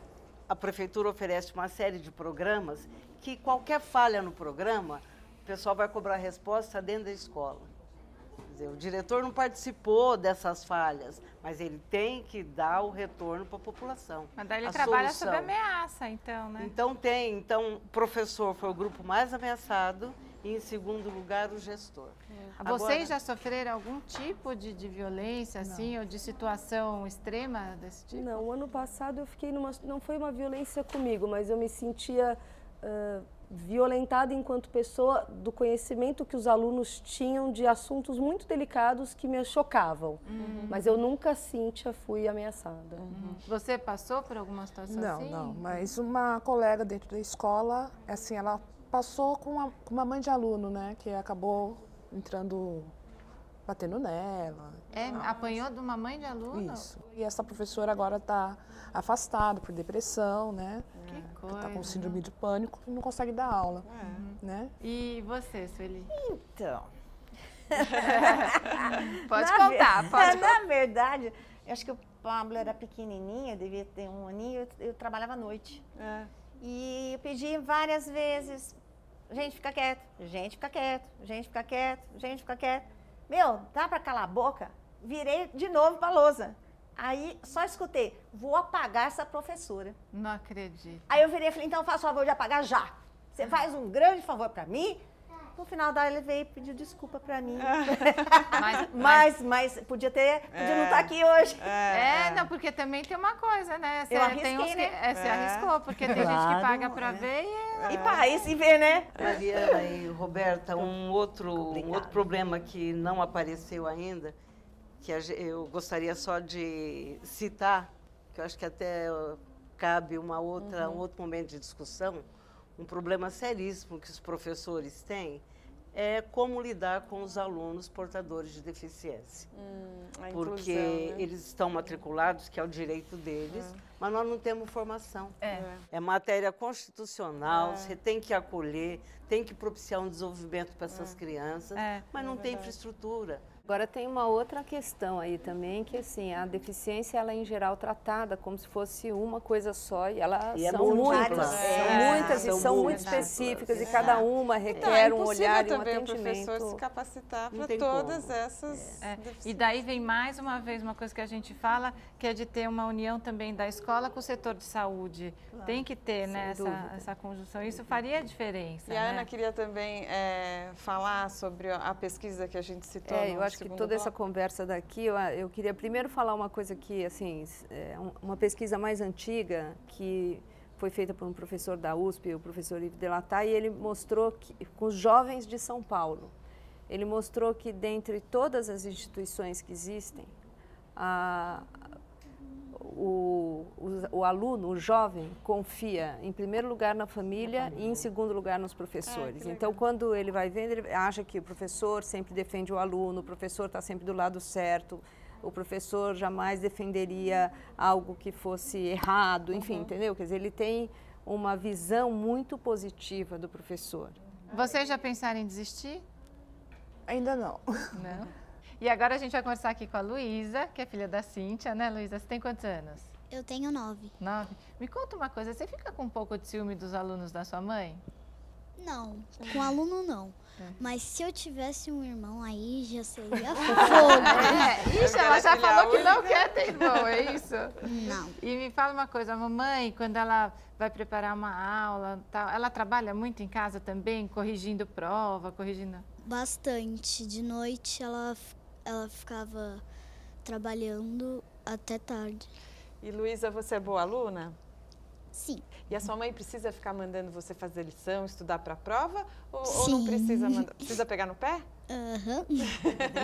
a prefeitura oferece uma série de programas que qualquer falha no programa, o pessoal vai cobrar resposta dentro da escola. Quer dizer, o diretor não participou dessas falhas, mas ele tem que dar o retorno para a população. Mas daí ele a trabalha solução. sob ameaça, então, né? Então, o professor foi o grupo mais ameaçado e, em segundo lugar, o gestor. Vocês já sofreram algum tipo de violência, assim, ou de situação extrema desse tipo? Não, o ano passado eu fiquei numa... Não foi uma violência comigo, mas eu me sentia violentada enquanto pessoa do conhecimento que os alunos tinham de assuntos muito delicados que me chocavam. Mas eu nunca, Cíntia, fui ameaçada. Você passou por alguma situação assim? Não, mas uma colega dentro da escola, assim, ela passou com uma mãe de aluno, né, que acabou entrando, batendo nela. Apanhou de uma mãe de aluno? Isso. E essa professora agora está afastada por depressão, né? Que coisa. Está com síndrome de pânico e não consegue dar aula, né? E você, Sueli? Então... Pode contar, pode contar. Na verdade, eu acho que o Pablo era pequenininho, devia ter 1 aninho, eu trabalhava à noite. E eu pedi várias vezes, gente, fica quieto, gente, fica quieto, gente, fica quieto, gente, fica quieto. Meu, dá pra calar a boca? Virei de novo pra lousa. Aí só escutei, vou apagar essa professora. Não acredito. Aí eu virei e falei, então faça o favor de apagar já. Você faz um grande favor pra mim. No final da ele veio e pediu desculpa pra mim. Mas podia não estar aqui hoje. Não, porque também tem uma coisa, né? Eu arrisquei, né? Você arriscou, porque tem gente que paga pra ver e se vê, né? Mariana e Roberta, um outro problema que não apareceu ainda, que eu gostaria só de citar, que eu acho que até cabe um outro momento de discussão, um problema seríssimo que os professores têm é como lidar com os alunos portadores de deficiência. Porque inclusão, né? eles estão matriculados, que é o direito deles, mas nós não temos formação. É matéria constitucional, você tem que acolher, tem que propiciar um desenvolvimento para essas crianças, mas não tem infraestrutura. Agora tem uma outra questão aí também, que assim, a deficiência ela é em geral tratada como se fosse uma coisa só e elas são muitas, são muito específicas e cada uma requer um olhar e um atendimento. O professor se capacitar para todas essas deficiências. E daí vem mais uma vez uma coisa que a gente fala, que é de ter uma união também da escola com o setor de saúde. Claro. Tem que ter, né, essa conjunção. Isso faria diferença. E a Ana queria também falar sobre a pesquisa que a gente citou. Eu acho que toda essa conversa daqui, eu queria primeiro falar uma coisa que, assim, uma pesquisa mais antiga, que foi feita por um professor da USP, o professor Yves Delattre, e ele mostrou que, com os jovens de São Paulo, ele mostrou que dentre todas as instituições que existem, o aluno, o jovem, confia em primeiro lugar na família e em segundo lugar nos professores. Então, quando ele vai vendo, ele acha que o professor sempre defende o aluno, o professor está sempre do lado certo, o professor jamais defenderia algo que fosse errado, enfim, entendeu? Quer dizer, ele tem uma visão muito positiva do professor. Vocês já pensaram em desistir? Ainda não. Não? E agora a gente vai conversar aqui com a Luísa, que é filha da Cíntia, né, Luísa? Você tem quantos anos? Eu tenho 9. 9? Me conta uma coisa, você fica com um pouco de ciúme dos alunos da sua mãe? Não, com aluno não. Mas se eu tivesse um irmão aí, já seria fogo. Ixi, ela já falou que não quer ter irmão, é isso? Não. E me fala uma coisa, a mamãe, quando ela vai preparar uma aula, tal, ela trabalha muito em casa também, corrigindo prova, corrigindo... Bastante. De noite ela ficava trabalhando até tarde. E Luísa, você é boa aluna? Sim. E a sua mãe precisa ficar mandando você fazer lição, estudar para a prova? Ou Sim. não precisa mandar? Precisa pegar no pé? Aham.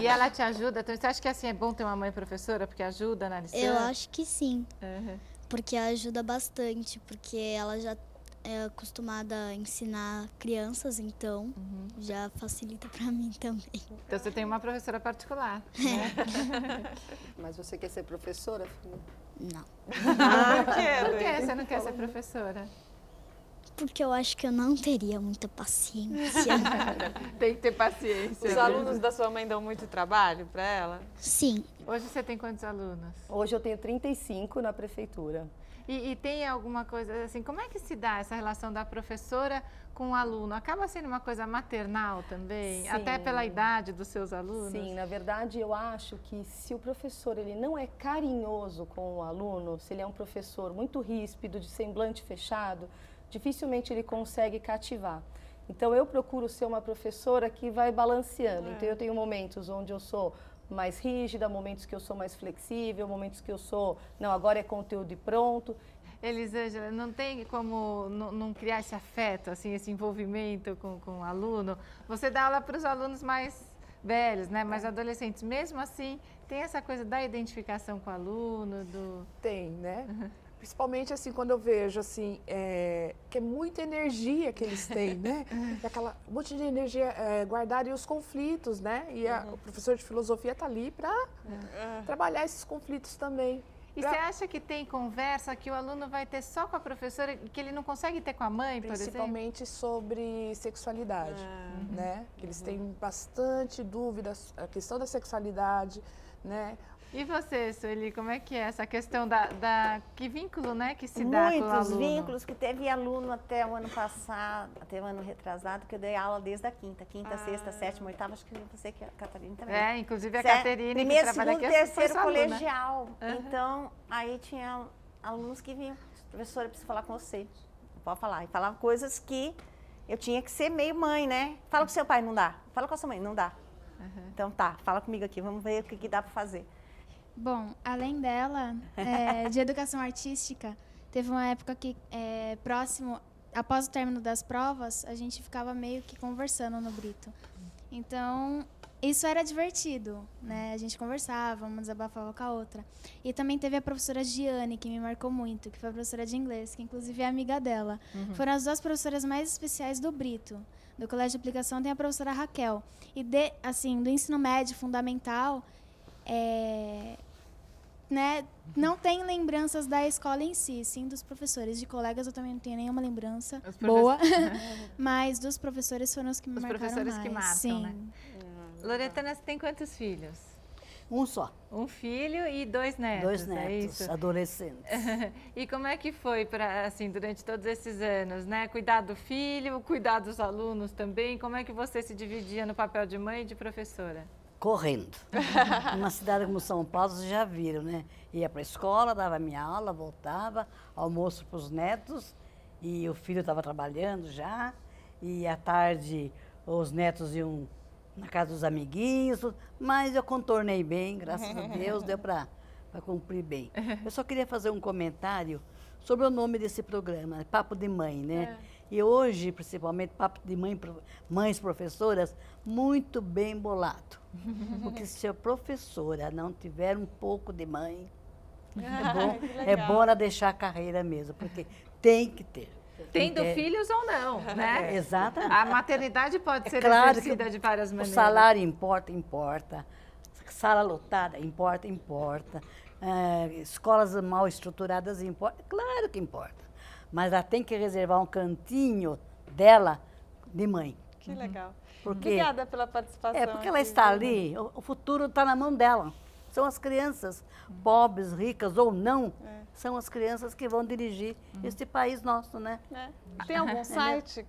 E ela te ajuda? Então, você acha que assim é bom ter uma mãe professora porque ajuda na lição? Eu acho que sim. Uhum. Porque ajuda bastante, porque ela já é acostumada a ensinar crianças, então já facilita para mim também. Então você tem uma professora particular, né? Mas você quer ser professora, filha? Não. Por que você não quer ser professora? Porque eu acho que eu não teria muita paciência. Tem que ter paciência. Os alunos da sua mãe dão muito trabalho para ela? Sim. Hoje você tem quantos alunos? Hoje eu tenho 35 na prefeitura. E tem alguma coisa assim, como é que se dá essa relação da professora com o aluno? Acaba sendo uma coisa maternal também? Sim. Até pela idade dos seus alunos? Sim, na verdade eu acho que se o professor ele não é carinhoso com o aluno, se ele é um professor muito ríspido, de semblante fechado, dificilmente ele consegue cativar. Então eu procuro ser uma professora que vai balanceando. Então eu tenho momentos onde eu sou mais rígida, momentos que eu sou mais flexível, momentos que eu sou, não, agora é conteúdo e pronto. Elisângela, não tem como não criar esse afeto, assim, esse envolvimento com o aluno? Você dá aula para os alunos mais velhos, né, mais adolescentes. Mesmo assim, tem essa coisa da identificação com o aluno? Tem, né? Principalmente assim, quando eu vejo assim, que é muita energia que eles têm, né? E aquela um monte de energia guardada e os conflitos, né? E o professor de filosofia está ali para trabalhar esses conflitos também. E você acha que tem conversa que o aluno vai ter só com a professora, que ele não consegue ter com a mãe, por exemplo? Principalmente sobre sexualidade, né? Eles têm bastante dúvidas, a questão da sexualidade, né? E você, Sueli, como é que é essa questão que vínculo, né, que se dá com o aluno? Muitos vínculos, que teve aluno até o ano passado, até o ano retrasado, que eu dei aula desde a quinta, sexta, sétima, oitava, acho que você que a Catarina também. Inclusive a Caterine, primeiro, que trabalha segundo, aqui, terceiro foi colegial. Então, aí tinha alunos que vinham, professora, eu preciso falar com você, não pode falar. E falava coisas que eu tinha que ser meio mãe, né? Fala com seu pai, não dá. Fala com a sua mãe, não dá. Então tá, fala comigo aqui, vamos ver o que dá para fazer. Bom, além dela, de educação artística, teve uma época que, próximo, após o término das provas, a gente ficava meio que conversando no Brito. Então, isso era divertido, né? A gente conversava, uma desabafava com a outra. E também teve a professora Giane, que me marcou muito, que foi a professora de inglês, que inclusive é amiga dela. Foram as duas professoras mais especiais do Brito. Do Colégio de Aplicação tem a professora Raquel. E, do ensino médio fundamental, né, não tem lembranças da escola em si, sim dos professores. De colegas eu também não tenho nenhuma lembrança boa, mas dos professores foram os que me marcaram mais. Os professores que marcam, sim. né? Loretana, você tem quantos filhos? Um só. Um filho e 2 netos. 2 netos, é isso? adolescentes. E como é que foi assim, durante todos esses anos, né? Cuidar do filho, cuidar dos alunos também. Como é que você se dividia no papel de mãe e de professora? Correndo. Numa cidade como São Paulo, vocês já viram, né? Ia para a escola, dava minha aula, voltava, almoço para os netos, e o filho estava trabalhando já, e à tarde os netos iam na casa dos amiguinhos, mas eu contornei bem, graças a Deus, deu para cumprir bem. Eu só queria fazer um comentário sobre o nome desse programa, Papo de Mãe, né? E hoje, principalmente, Papo de Mães Professoras, muito bem bolado. Porque se a professora não tiver um pouco de mãe, é bom ela deixar a carreira mesmo, porque tem que ter. Tendo filhos ou não, né? Exatamente. A maternidade pode ser claro exercida de várias maneiras. O salário importa. Sala lotada, importa. Escolas mal estruturadas, importa. Claro que importa. Mas ela tem que reservar um cantinho dela de mãe. Que legal. Porque, obrigada pela participação. Porque ela está ali, o futuro está na mão dela. São as crianças, pobres, ricas ou não, são as crianças que vão dirigir este país nosso, né? Tem algum site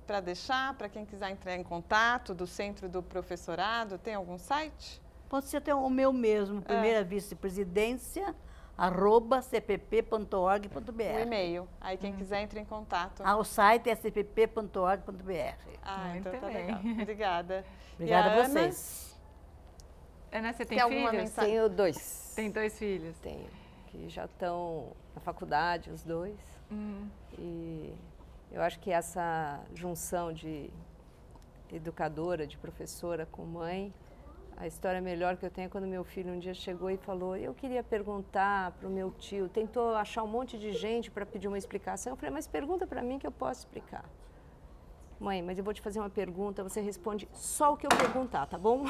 para deixar, para quem quiser entrar em contato, do Centro do Professorado? Tem algum site? Pode ser até o meu mesmo, primeira vice-presidência, @cpp.org.br. O e-mail. Aí quem quiser entra em contato. O site é cpp.org.br. Então tá legal. Obrigada. Obrigada a vocês. Ana, você tem alguma filhos? mensagem? Tenho 2. Tem 2 filhos? Tenho, que já estão na faculdade, os 2. E eu acho que essa junção de educadora, de professora com mãe. A história melhor que eu tenho é quando meu filho um dia chegou e falou: eu queria perguntar para o meu tio, tentou achar um monte de gente para pedir uma explicação. Eu falei: mas pergunta para mim que eu posso explicar. Mãe, mas eu vou te fazer uma pergunta, você responde só o que eu perguntar, tá bom?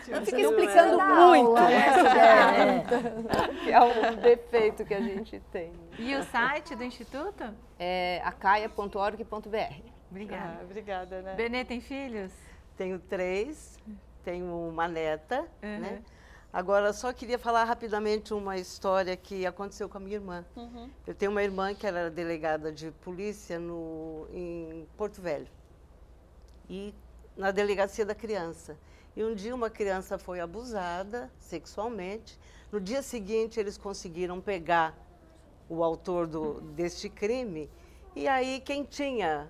Eu fiquei explicando muito, né? Que é um defeito que a gente tem. E o site do Instituto? É acaia.org.br. Obrigada. Obrigada, né? Benê tem filhos? Tenho 3, tenho uma neta, né? Agora, só queria falar rapidamente uma história que aconteceu com a minha irmã. Eu tenho uma irmã que era delegada de polícia em Porto Velho, e na delegacia da criança. E um dia uma criança foi abusada sexualmente. No dia seguinte, eles conseguiram pegar o autor deste crime. E aí, quem tinha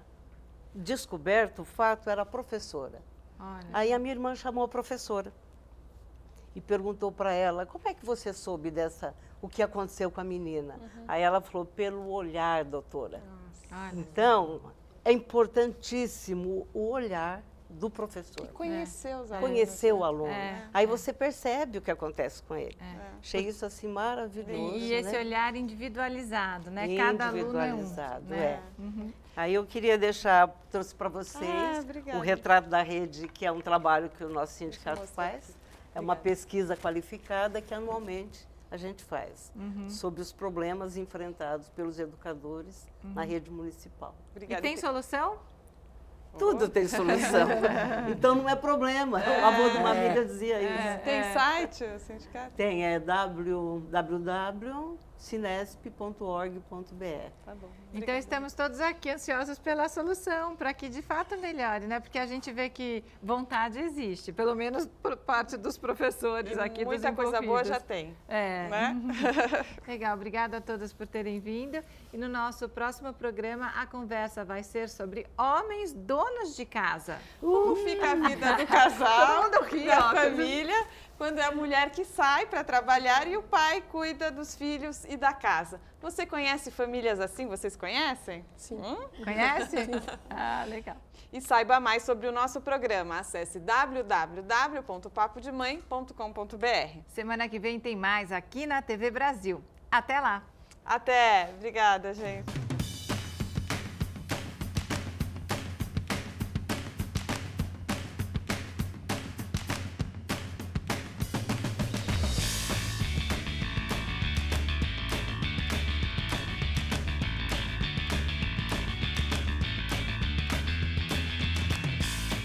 descoberto o fato era a professora. Olha. Aí a minha irmã chamou a professora e perguntou para ela: como é que você soube o que aconteceu com a menina? Aí ela falou: pelo olhar, doutora. Então, é importantíssimo o olhar do professor. Conhecer os alunos. Conhecer o aluno. Aí você percebe o que acontece com ele. Achei isso assim maravilhoso. E esse olhar individualizado, né? Cada aluno é um. Né? Aí eu queria trouxe para vocês o Retrato da Rede, que é um trabalho que o nosso sindicato faz. É uma pesquisa qualificada que anualmente a gente faz sobre os problemas enfrentados pelos educadores na rede municipal. Obrigada. E tem solução? Tudo tem solução. Então não é problema. O avô de uma amiga dizia isso. Tem site, o sindicato? Tem, é www.cinesp.org.br. Tá bom. Então estamos todos aqui ansiosos pela solução, para que de fato melhore, né? Porque a gente vê que vontade existe, pelo menos por parte dos professores aqui dos envolvidos. Muita coisa boa já tem. Né? Legal, obrigada a todos por terem vindo. E no nosso próximo programa a conversa vai ser sobre homens donos de casa. Como fica a vida do casal, Todo mundo ri, da família, quando é a mulher que sai para trabalhar e o pai cuida dos filhos e da casa. Você conhece famílias assim? Vocês conhecem? Sim. Conhece? Ah, legal. E saiba mais sobre o nosso programa. Acesse www.papodemãe.com.br. Semana que vem tem mais aqui na TV Brasil. Até lá. Até. Obrigada, gente.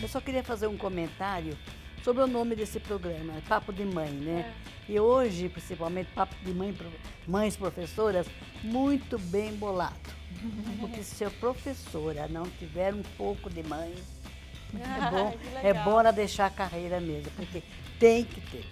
Eu só queria fazer um comentário sobre o nome desse programa, Papo de Mãe, né? E hoje, principalmente, Papo de Mães Professoras, muito bem bolado. Porque se a professora não tiver um pouco de mãe, é bom ela deixar a carreira mesmo, porque tem que ter.